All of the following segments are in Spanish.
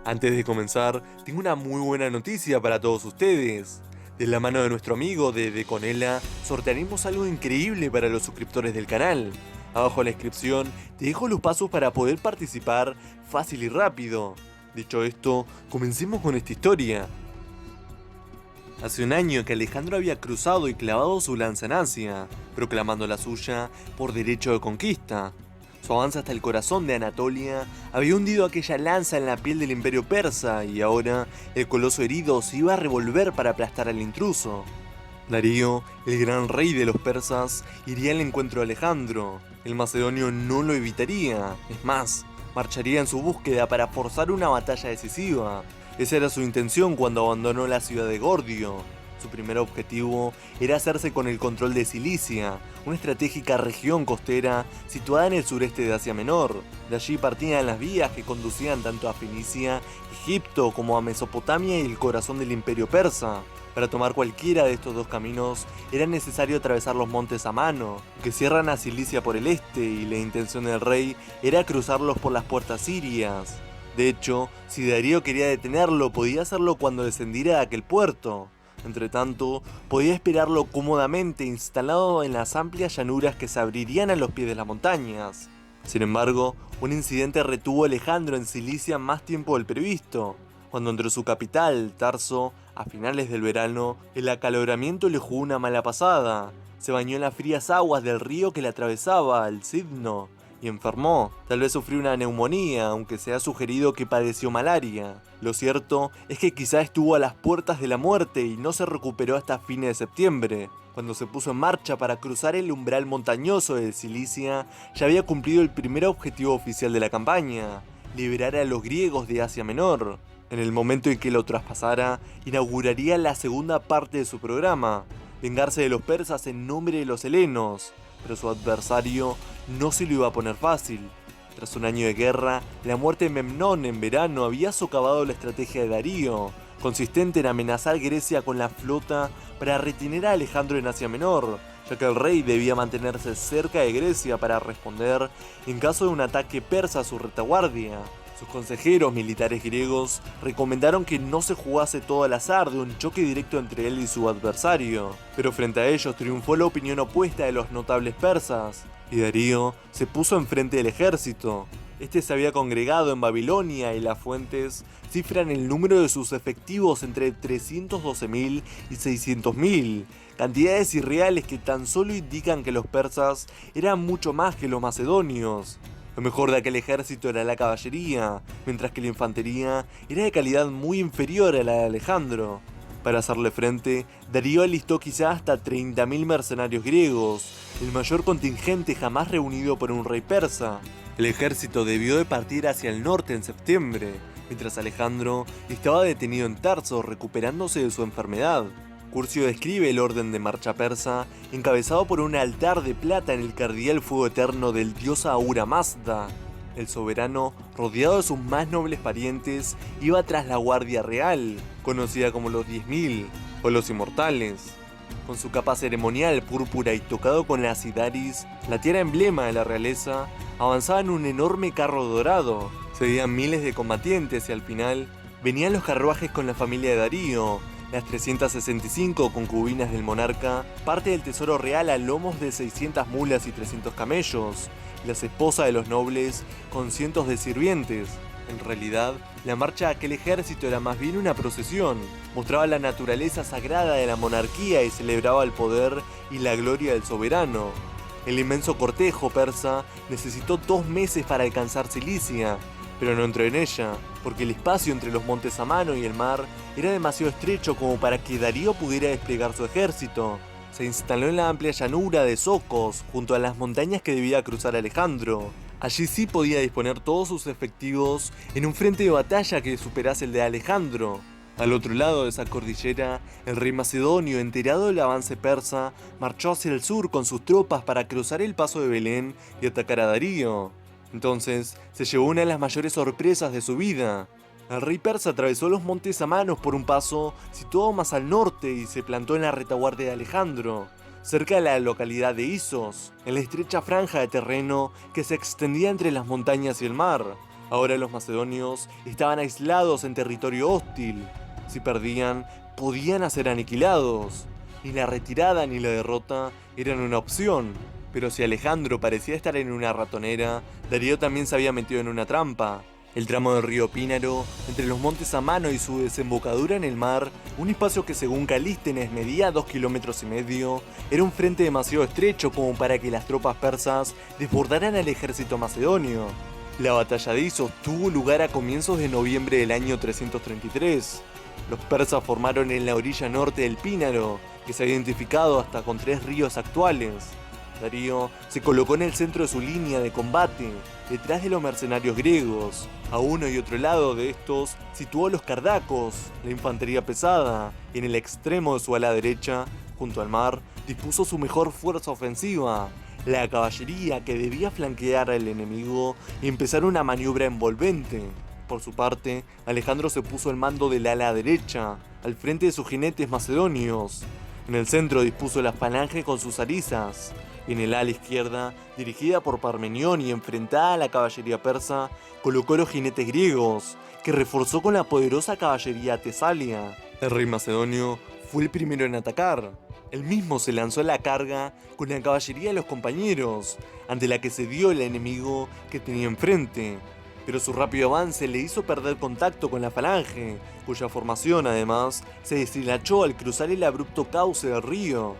Antes de comenzar, tengo una muy buena noticia para todos ustedes. De la mano de nuestro amigo de Conela, sortearemos algo increíble para los suscriptores del canal. Abajo en la descripción te dejo los pasos para poder participar fácil y rápido. Dicho esto, comencemos con esta historia. Hace un año que Alejandro había cruzado y clavado su lanza en Asia, proclamando la suya por derecho de conquista. Su avance hasta el corazón de Anatolia había hundido aquella lanza en la piel del imperio persa y ahora el coloso herido se iba a revolver para aplastar al intruso. Darío, el gran rey de los persas, iría al encuentro de Alejandro. El macedonio no lo evitaría, es más, marcharía en su búsqueda para forzar una batalla decisiva. Esa era su intención cuando abandonó la ciudad de Gordio. Su primer objetivo era hacerse con el control de Cilicia, una estratégica región costera situada en el sureste de Asia Menor. De allí partían las vías que conducían tanto a Fenicia, Egipto como a Mesopotamia y el corazón del imperio persa. Para tomar cualquiera de estos dos caminos era necesario atravesar los montes a mano, que cierran a Cilicia por el este, y la intención del rey era cruzarlos por las puertas sirias. De hecho, si Darío quería detenerlo, podía hacerlo cuando descendiera de aquel puerto. Entretanto, podía esperarlo cómodamente instalado en las amplias llanuras que se abrirían a los pies de las montañas. Sin embargo, un incidente retuvo a Alejandro en Cilicia más tiempo del previsto. Cuando entró su capital, Tarso, a finales del verano, el acaloramiento le jugó una mala pasada. Se bañó en las frías aguas del río que le atravesaba, el Cydno, y enfermó. Tal vez sufrió una neumonía, aunque se ha sugerido que padeció malaria. Lo cierto es que quizá estuvo a las puertas de la muerte y no se recuperó hasta fines de septiembre. Cuando se puso en marcha para cruzar el umbral montañoso de Cilicia, ya había cumplido el primer objetivo oficial de la campaña: liberar a los griegos de Asia Menor. En el momento en que lo traspasara, inauguraría la segunda parte de su programa: vengarse de los persas en nombre de los helenos. Pero su adversario no se lo iba a poner fácil. Tras un año de guerra, la muerte de Memnón en verano había socavado la estrategia de Darío, consistente en amenazar Grecia con la flota para retener a Alejandro en Asia Menor, ya que el rey debía mantenerse cerca de Grecia para responder en caso de un ataque persa a su retaguardia. Sus consejeros militares griegos recomendaron que no se jugase todo al azar de un choque directo entre él y su adversario, pero frente a ellos triunfó la opinión opuesta de los notables persas, y Darío se puso enfrente del ejército. Este se había congregado en Babilonia y las fuentes cifran el número de sus efectivos entre 312.000 y 600.000, cantidades irreales que tan solo indican que los persas eran mucho más que los macedonios. Lo mejor de aquel ejército era la caballería, mientras que la infantería era de calidad muy inferior a la de Alejandro. Para hacerle frente, Darío alistó quizá hasta 30.000 mercenarios griegos, el mayor contingente jamás reunido por un rey persa. El ejército debió de partir hacia el norte en septiembre, mientras Alejandro estaba detenido en Tarso recuperándose de su enfermedad. Curcio describe el orden de marcha persa, encabezado por un altar de plata en el que ardía el fuego eterno del dios Ahura Mazda. El soberano, rodeado de sus más nobles parientes, iba tras la Guardia Real, conocida como los 10.000 o los Inmortales. Con su capa ceremonial púrpura y tocado con la sidaris, la tiara emblema de la realeza, avanzaba en un enorme carro dorado. Se veían miles de combatientes y al final venían los carruajes con la familia de Darío, las 365 concubinas del monarca, parte del tesoro real a lomos de 600 mulas y 300 camellos, y las esposas de los nobles con cientos de sirvientes. En realidad, la marcha de aquel ejército era más bien una procesión, mostraba la naturaleza sagrada de la monarquía y celebraba el poder y la gloria del soberano. El inmenso cortejo persa necesitó 2 meses para alcanzar Cilicia, pero no entró en ella, porque el espacio entre los montes Amano y el mar era demasiado estrecho como para que Darío pudiera desplegar su ejército. Se instaló en la amplia llanura de Socos, junto a las montañas que debía cruzar Alejandro. Allí sí podía disponer todos sus efectivos en un frente de batalla que superase el de Alejandro. Al otro lado de esa cordillera, el rey macedonio, enterado del avance persa, marchó hacia el sur con sus tropas para cruzar el paso de Belén y atacar a Darío. Entonces, se llevó una de las mayores sorpresas de su vida. El rey persa atravesó los montes Amanos por un paso situado más al norte y se plantó en la retaguardia de Alejandro, cerca de la localidad de Isos, en la estrecha franja de terreno que se extendía entre las montañas y el mar. Ahora los macedonios estaban aislados en territorio hostil. Si perdían, podían ser aniquilados. Ni la retirada ni la derrota eran una opción. Pero si Alejandro parecía estar en una ratonera, Darío también se había metido en una trampa. El tramo del río Pínaro, entre los montes Amano y su desembocadura en el mar, un espacio que según Calístenes medía 2,5 kilómetros, era un frente demasiado estrecho como para que las tropas persas desbordaran al ejército macedonio. La batalla de Isos tuvo lugar a comienzos de noviembre del año 333. Los persas formaron en la orilla norte del Pínaro, que se ha identificado hasta con 3 ríos actuales. Darío se colocó en el centro de su línea de combate, detrás de los mercenarios griegos. A uno y otro lado de estos situó a los cardacos, la infantería pesada, y en el extremo de su ala derecha, junto al mar, dispuso su mejor fuerza ofensiva, la caballería, que debía flanquear al enemigo y empezar una maniobra envolvente. Por su parte, Alejandro se puso al mando del ala derecha, al frente de sus jinetes macedonios. En el centro dispuso la falange con sus arisas. En el ala izquierda, dirigida por Parmenión y enfrentada a la caballería persa, colocó los jinetes griegos, que reforzó con la poderosa caballería tesalia. El rey macedonio fue el primero en atacar. Él mismo se lanzó a la carga con la caballería de los compañeros, ante la que cedió el enemigo que tenía enfrente. Pero su rápido avance le hizo perder contacto con la falange, cuya formación además se deshilachó al cruzar el abrupto cauce del río.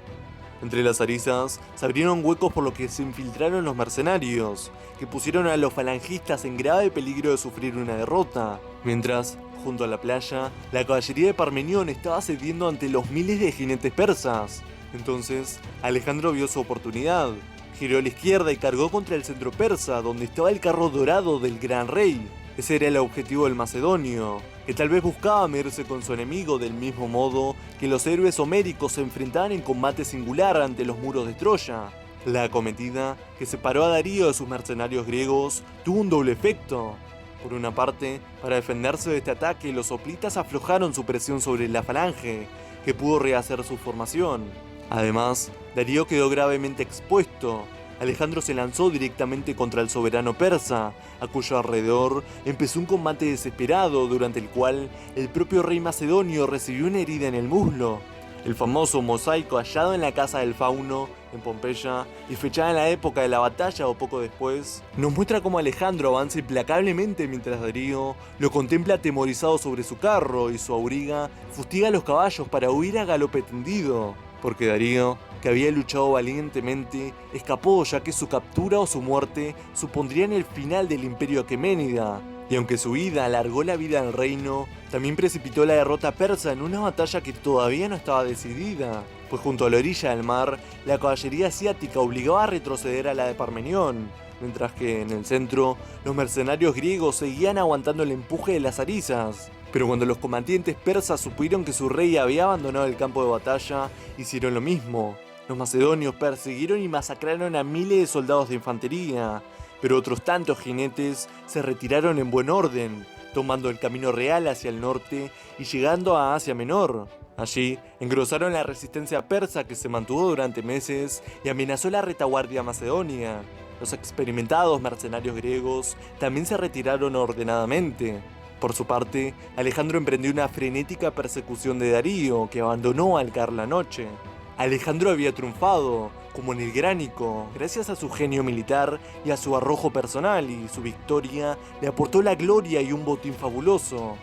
Entre las arisas se abrieron huecos por los que se infiltraron los mercenarios, que pusieron a los falangistas en grave peligro de sufrir una derrota, mientras, junto a la playa, la caballería de Parmenión estaba cediendo ante los miles de jinetes persas. Entonces, Alejandro vio su oportunidad. Giró a la izquierda y cargó contra el centro persa, donde estaba el carro dorado del gran rey. Ese era el objetivo del macedonio, que tal vez buscaba medirse con su enemigo del mismo modo que los héroes homéricos se enfrentaban en combate singular ante los muros de Troya. La acometida, que separó a Darío de sus mercenarios griegos, tuvo un doble efecto. Por una parte, para defenderse de este ataque, los hoplitas aflojaron su presión sobre la falange, que pudo rehacer su formación. Además, Darío quedó gravemente expuesto. Alejandro se lanzó directamente contra el soberano persa, a cuyo alrededor empezó un combate desesperado durante el cual el propio rey macedonio recibió una herida en el muslo. El famoso mosaico hallado en la casa del Fauno, en Pompeya, y fechada en la época de la batalla o poco después, nos muestra cómo Alejandro avanza implacablemente mientras Darío lo contempla atemorizado sobre su carro y su auriga fustiga a los caballos para huir a galope tendido. Porque Darío, que había luchado valientemente, escapó, ya que su captura o su muerte supondrían el final del imperio aqueménida. Y aunque su huida alargó la vida del reino, también precipitó la derrota persa en una batalla que todavía no estaba decidida, pues junto a la orilla del mar, la caballería asiática obligaba a retroceder a la de Parmenión, mientras que en el centro, los mercenarios griegos seguían aguantando el empuje de las arisas. Pero cuando los combatientes persas supieron que su rey había abandonado el campo de batalla, hicieron lo mismo. Los macedonios persiguieron y masacraron a miles de soldados de infantería, pero otros tantos jinetes se retiraron en buen orden, tomando el camino real hacia el norte y llegando a Asia Menor. Allí engrosaron la resistencia persa, que se mantuvo durante meses y amenazó la retaguardia macedonia. Los experimentados mercenarios griegos también se retiraron ordenadamente. Por su parte, Alejandro emprendió una frenética persecución de Darío, que abandonó al caer la noche. Alejandro había triunfado, como en el Gránico, gracias a su genio militar y a su arrojo personal, y su victoria le aportó la gloria y un botín fabuloso.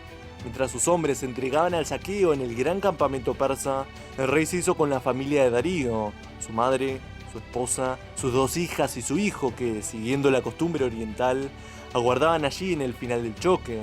Mientras sus hombres se entregaban al saqueo en el gran campamento persa, el rey se hizo con la familia de Darío, su madre, su esposa, sus 2 hijas y su hijo, que, siguiendo la costumbre oriental, aguardaban allí en el final del choque.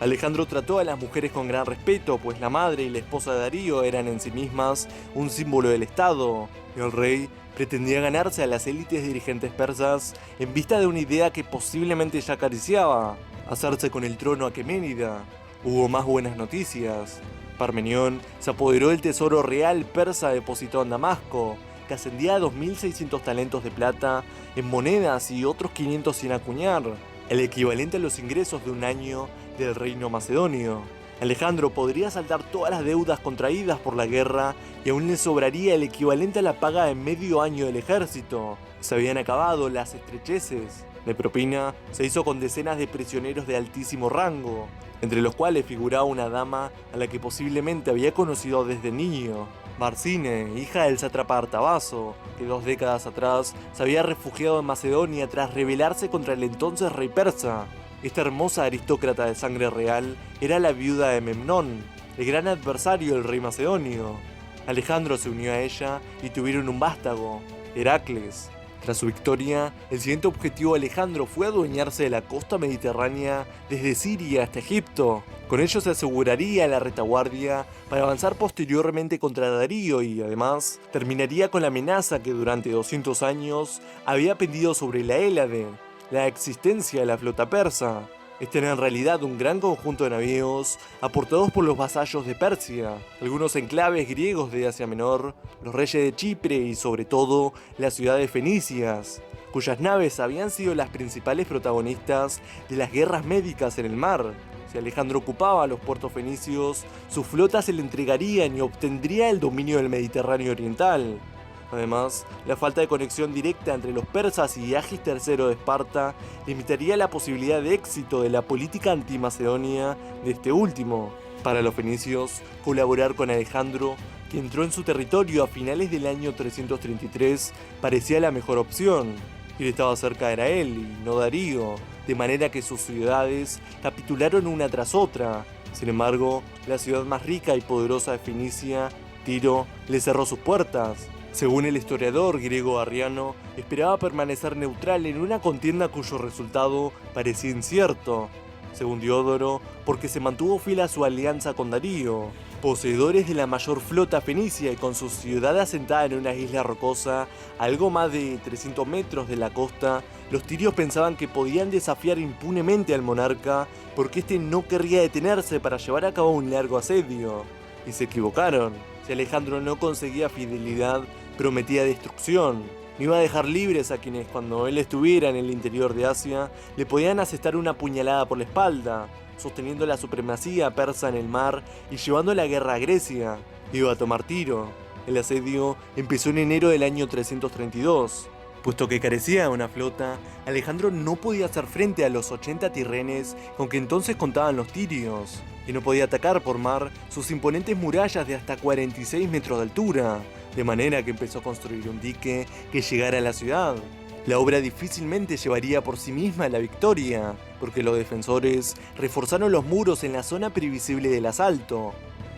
Alejandro trató a las mujeres con gran respeto, pues la madre y la esposa de Darío eran en sí mismas un símbolo del Estado, y el rey pretendía ganarse a las élites dirigentes persas en vista de una idea que posiblemente ya acariciaba: hacerse con el trono aqueménida. Hubo más buenas noticias. Parmenión se apoderó del tesoro real persa depositado en Damasco, que ascendía a 2.600 talentos de plata en monedas y otros 500 sin acuñar, el equivalente a los ingresos de un año del reino macedonio. Alejandro podría saldar todas las deudas contraídas por la guerra y aún le sobraría el equivalente a la paga de medio año del ejército. Se habían acabado las estrecheces. De propina, se hizo con decenas de prisioneros de altísimo rango, entre los cuales figuraba una dama a la que posiblemente había conocido desde niño, Marcine, hija del sátrapa Artabazo, que 2 décadas atrás se había refugiado en Macedonia tras rebelarse contra el entonces rey persa. Esta hermosa aristócrata de sangre real era la viuda de Memnón, el gran adversario del rey macedonio. Alejandro se unió a ella y tuvieron un vástago, Heracles. Tras su victoria, el siguiente objetivo de Alejandro fue adueñarse de la costa mediterránea desde Siria hasta Egipto. Con ello se aseguraría la retaguardia para avanzar posteriormente contra Darío y, además, terminaría con la amenaza que durante 200 años había pendido sobre la Hélade, la existencia de la flota persa. Este era en realidad un gran conjunto de navíos aportados por los vasallos de Persia, algunos enclaves griegos de Asia Menor, los reyes de Chipre y sobre todo las ciudades fenicias, cuyas naves habían sido las principales protagonistas de las guerras médicas en el mar. Si Alejandro ocupaba los puertos fenicios, sus flotas se le entregarían y obtendría el dominio del Mediterráneo oriental. Además, la falta de conexión directa entre los persas y Agis III de Esparta limitaría la posibilidad de éxito de la política anti-macedonia de este último. Para los fenicios, colaborar con Alejandro, que entró en su territorio a finales del año 333, parecía la mejor opción. Quien estaba cerca era él y no Darío, de manera que sus ciudades capitularon una tras otra. Sin embargo, la ciudad más rica y poderosa de Fenicia, Tiro, le cerró sus puertas. Según el historiador griego Arriano, esperaba permanecer neutral en una contienda cuyo resultado parecía incierto. Según Diodoro, porque se mantuvo fiel a su alianza con Darío. Poseedores de la mayor flota fenicia y con su ciudad asentada en una isla rocosa, a algo más de 300 metros de la costa, los tirios pensaban que podían desafiar impunemente al monarca porque este no querría detenerse para llevar a cabo un largo asedio. Y se equivocaron. Si Alejandro no conseguía fidelidad, prometía destrucción. No iba a dejar libres a quienes, cuando él estuviera en el interior de Asia, le podían asestar una puñalada por la espalda, sosteniendo la supremacía persa en el mar y llevando la guerra a Grecia. Iba a tomar Tiro. El asedio empezó en enero del año 332. Puesto que carecía de una flota, Alejandro no podía hacer frente a los 80 tirrenes con que entonces contaban los tirios, y no podía atacar por mar sus imponentes murallas de hasta 46 metros de altura, de manera que empezó a construir un dique que llegara a la ciudad. La obra difícilmente llevaría por sí misma la victoria, porque los defensores reforzaron los muros en la zona previsible del asalto.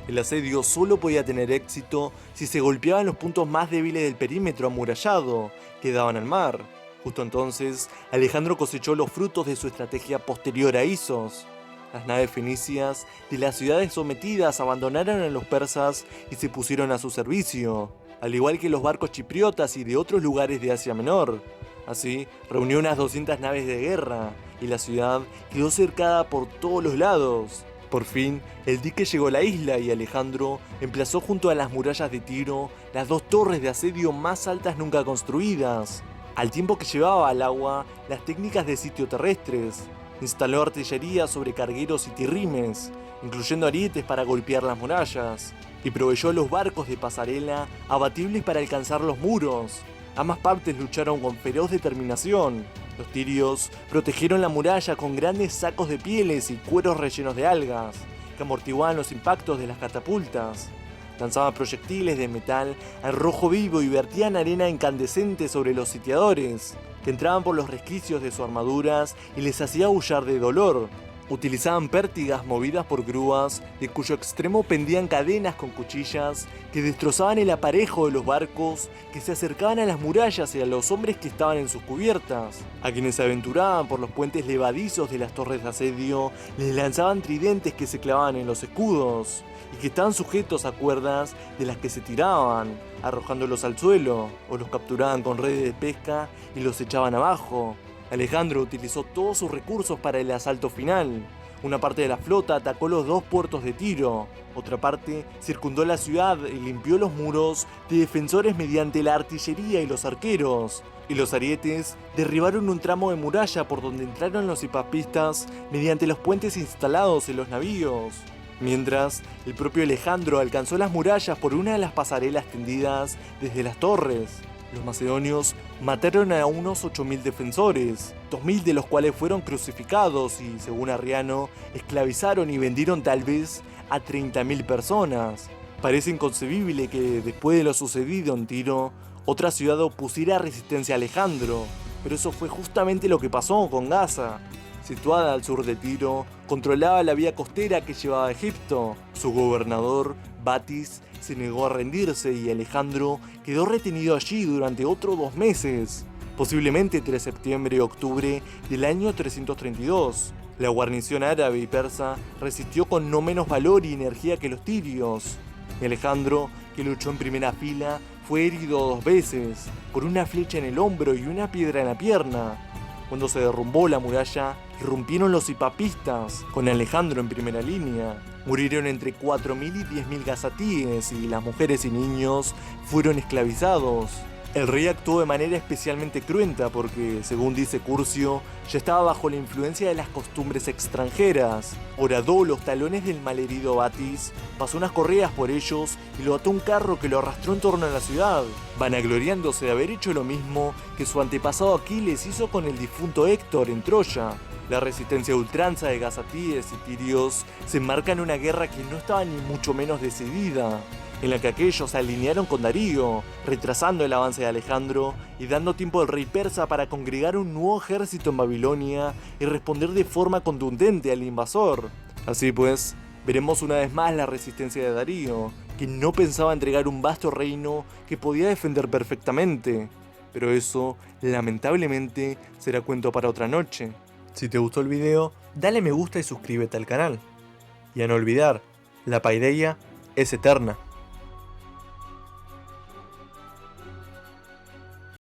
El asedio solo podía tener éxito si se golpeaban los puntos más débiles del perímetro amurallado, que daban al mar. Justo entonces, Alejandro cosechó los frutos de su estrategia posterior a Isos. Las naves fenicias de las ciudades sometidas abandonaron a los persas y se pusieron a su servicio, al igual que los barcos chipriotas y de otros lugares de Asia Menor. Así, reunió unas 200 naves de guerra, y la ciudad quedó cercada por todos los lados. Por fin, el dique llegó a la isla y Alejandro emplazó junto a las murallas de Tiro las 2 torres de asedio más altas nunca construidas, al tiempo que llevaba al agua las técnicas de sitio terrestres. Instaló artillería sobre cargueros y tirrimes, incluyendo arietes para golpear las murallas, y proveyó los barcos de pasarela abatibles para alcanzar los muros. Ambas partes lucharon con feroz determinación. Los tirios protegieron la muralla con grandes sacos de pieles y cueros rellenos de algas, que amortiguaban los impactos de las catapultas. Lanzaban proyectiles de metal al rojo vivo y vertían arena incandescente sobre los sitiadores, que entraban por los resquicios de sus armaduras y les hacía aullar de dolor. Utilizaban pértigas movidas por grúas, de cuyo extremo pendían cadenas con cuchillas que destrozaban el aparejo de los barcos que se acercaban a las murallas y a los hombres que estaban en sus cubiertas. A quienes se aventuraban por los puentes levadizos de las torres de asedio, les lanzaban tridentes que se clavaban en los escudos y que estaban sujetos a cuerdas de las que se tiraban, arrojándolos al suelo, o los capturaban con redes de pesca y los echaban abajo. Alejandro utilizó todos sus recursos para el asalto final. Una parte de la flota atacó los 2 puertos de Tiro, otra parte circundó la ciudad y limpió los muros de defensores mediante la artillería y los arqueros, y los arietes derribaron un tramo de muralla por donde entraron los hipapistas mediante los puentes instalados en los navíos. Mientras, el propio Alejandro alcanzó las murallas por una de las pasarelas tendidas desde las torres. Los macedonios mataron a unos 8.000 defensores, 2.000 de los cuales fueron crucificados y, según Arriano, esclavizaron y vendieron tal vez a 30.000 personas. Parece inconcebible que, después de lo sucedido en Tiro, otra ciudad opusiera resistencia a Alejandro, pero eso fue justamente lo que pasó con Gaza. Situada al sur de Tiro, controlaba la vía costera que llevaba a Egipto. Su gobernador, Batis, se negó a rendirse y Alejandro quedó retenido allí durante otros 2 meses, posiblemente entre septiembre y octubre del año 332. La guarnición árabe y persa resistió con no menos valor y energía que los tirios. Y Alejandro, que luchó en primera fila, fue herido 2 veces, por una flecha en el hombro y una piedra en la pierna. Cuando se derrumbó la muralla, irrumpieron los hipapistas, con Alejandro en primera línea. Murieron entre 4.000 y 10.000 gazatíes y las mujeres y niños fueron esclavizados. El rey actuó de manera especialmente cruenta porque, según dice Curcio, ya estaba bajo la influencia de las costumbres extranjeras. Horadó los talones del malherido Batis, pasó unas correas por ellos y lo ató a un carro que lo arrastró en torno a la ciudad, vanagloriándose de haber hecho lo mismo que su antepasado Aquiles hizo con el difunto Héctor en Troya. La resistencia a ultranza de gazatíes y tirios se enmarca en una guerra que no estaba ni mucho menos decidida, en la que aquellos se alinearon con Darío, retrasando el avance de Alejandro y dando tiempo al rey persa para congregar un nuevo ejército en Babilonia y responder de forma contundente al invasor. Así pues, veremos una vez más la resistencia de Darío, que no pensaba entregar un vasto reino que podía defender perfectamente. Pero eso, lamentablemente, será cuento para otra noche. Si te gustó el video, dale me gusta y suscríbete al canal. Y a no olvidar, la paideia es eterna.